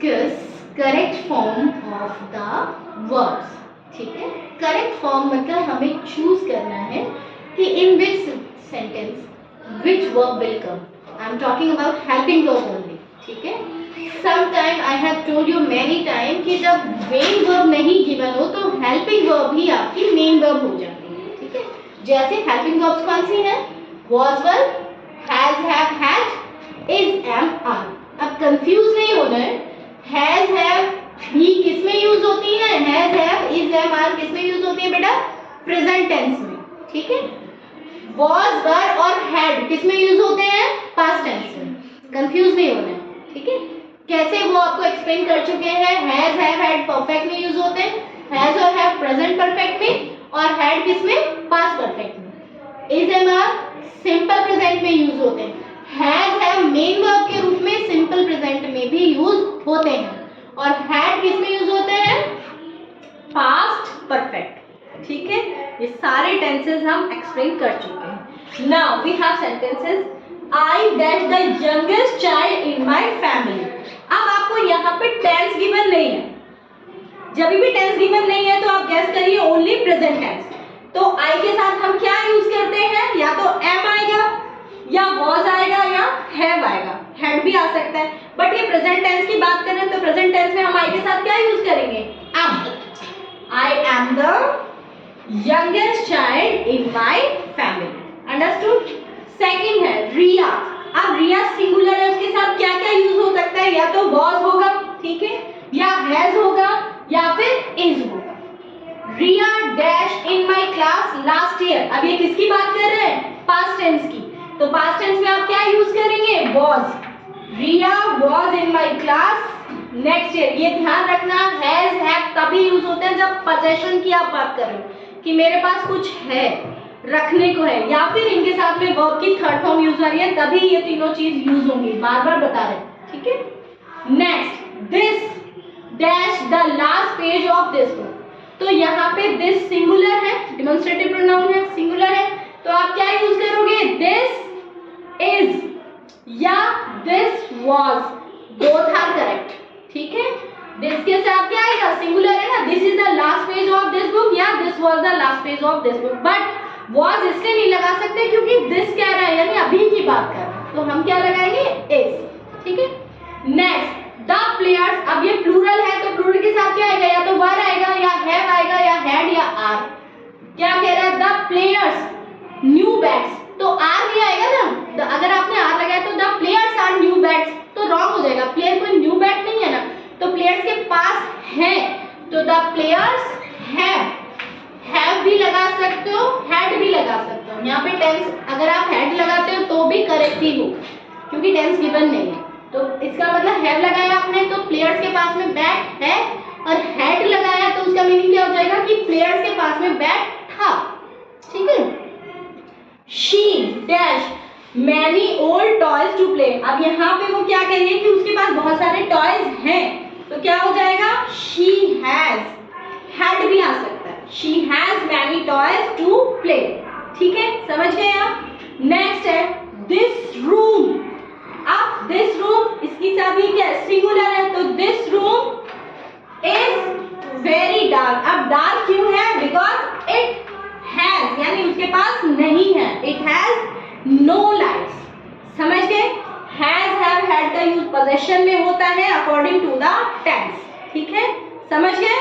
discuss correct form of the verbs. ठीक है, correct form मतलब हमें चूज करना है कि in which sentence which verb will come. I am talking about helping verb only. ठीक है, sometime I have told you many time कि जब मेन वर्ब नहीं गिवन हो तो हेल्पिंग वर्ब ही आपकी मेन वर्ब हो जाती है. ठीक है, जैसे हेल्पिंग वर्ब्स कौन सी है? was, were, has, have, had, is, am, are. अब कंफ्यूज नहीं होना है. हैज हैव भी किस में यूज होती है? Has have is am are किस में यूज होती है बेटा? प्रेजेंट टेंस में. ठीक है, was, were और had किस में यूज होते हैं? पास्ट टेंस में. कंफ्यूज नहीं होना है. ठीक है, कैसे वो आपको एक्सप्लेन कर चुके हैं. हैज हैव हैड परफेक्ट में यूज होते हैं. हैज और हैव प्रेजेंट परफेक्ट में और हैड किस में? पास्ट परफेक्ट में. Is am are simple present में यूज होते हैं. हैज हैव मेन वर्ब के रूप में सिंपल प्रेजेंट में भी यूज होते हैं. और हैड किस में यूज होते हैं? Past perfect. ठीक है, ये सारे टेंसेस हम एक्सप्लेन कर चुके हैं. Now we have sentences. I that the youngest child in my family. अब आपको यहाँ पे टेंस गिवन नहीं है. जब भी टेंस गिवन नहीं है तो आप गेस करिए ओनली प्रेजेंट टेंस. तो आई के साथ हम क्या यूज करते हैं? या तो एम आएगा या was आएगा या have आएगा. had भी आ सकता है. बट ये प्रेजेंट टेंस की बात करें तो प्रेजेंट टेंस में हम आई के साथ क्या यूज करेंगे? am. I am the youngest child in my family. Understood? Second है रिया. अब रिया सिंगुलर है, उसके साथ क्या क्या यूज हो सकता है? या तो was होगा, ठीक है, या has होगा या फिर is होगा. Riya dash in my class last year. अब ये किसकी बात कर रहे हैं? पास्ट टेंस की. तो पास्ट टेंस में आप क्या यूज करेंगे? was. Riya was in my class next year. ये ध्यान रखना, has have तभी यूज होते हैं जब पोजेशन की आप बात कर रहे हो कि मेरे पास कुछ है, रखने को है, या फिर इनके साथ में वर्ब की थर्ड फॉर्म यूज हो रही है, तभी ये तीनों चीज यूज होंगी. बार बार बता रहे हैं. ठीक है, next. This dash the last page of this book. तो यहाँ पे दिस सिंगुलर है, डिमॉन्स्ट्रेटिव प्रोनाउन है, सिंगुलर है, तो आप क्या यूज करोगे? दिस इज या this was. Both are correct. ठीक है, दिस के साथ क्या आएगा? सिंगुलर है ना. This is the last page of this book या this was the last page of this book. But was इसलिए नहीं लगा सकते क्योंकि दिस कह रहा है, यानी अभी की बात कर रहा है, तो हम क्या लगाएंगे? इज. ठीक है, नेक्स्ट. The players. अब ये प्लूरल है तो प्लूरल के साथ क्या आएगा? या तो वर आएगा या हैव आएगा या हैड या आर. क्या कह रहा है? The players new bats. तो आर भी आएगा ना. तो अगर आपने आर लगाया तो the players are new bats, तो रॉन्ग हो जाएगा. प्लेयर कोई न्यू बैट नहीं है ना, तो प्लेयर्स के पास है, तो द प्लेयर्स हैव भी लगा सकते हो, हैड भी लगा सकते हो. यहाँ पे टेंस अगर आप हैड लगाते हो तो भी करेक्ट ही हो क्योंकि टेंस गिवन नहीं है. तो इसका मतलब हैव लगाया आपने तो प्लेयर्स के पास में बैट है, और हैड लगाया तो उसका मीनिंग क्या हो जाएगा कि प्लेयर्स के पास में बैट था. ठीक है, she dash many old toys to play. अब यहाँ पे वो क्या कह रही है कि उसके पास बहुत सारे टॉयज हैं, तो क्या हो जाएगा? She has. हैड भी आ सकता है. She has many toys to play. ठीक है, समझ गए आप? नेक्स्ट है दिस रूम. अब दिस रूम इसकी साथ ही क्या सिंगुलर है, तो this room is very dark. अब डार्क क्यों है? बिकॉज इट हैज, यानी उसके पास नहीं है. It has no lights. समझ गए? हैज हैव हैड का यूज पोजेशन में होता है अकॉर्डिंग टू द टेंस. ठीक है, समझ गए?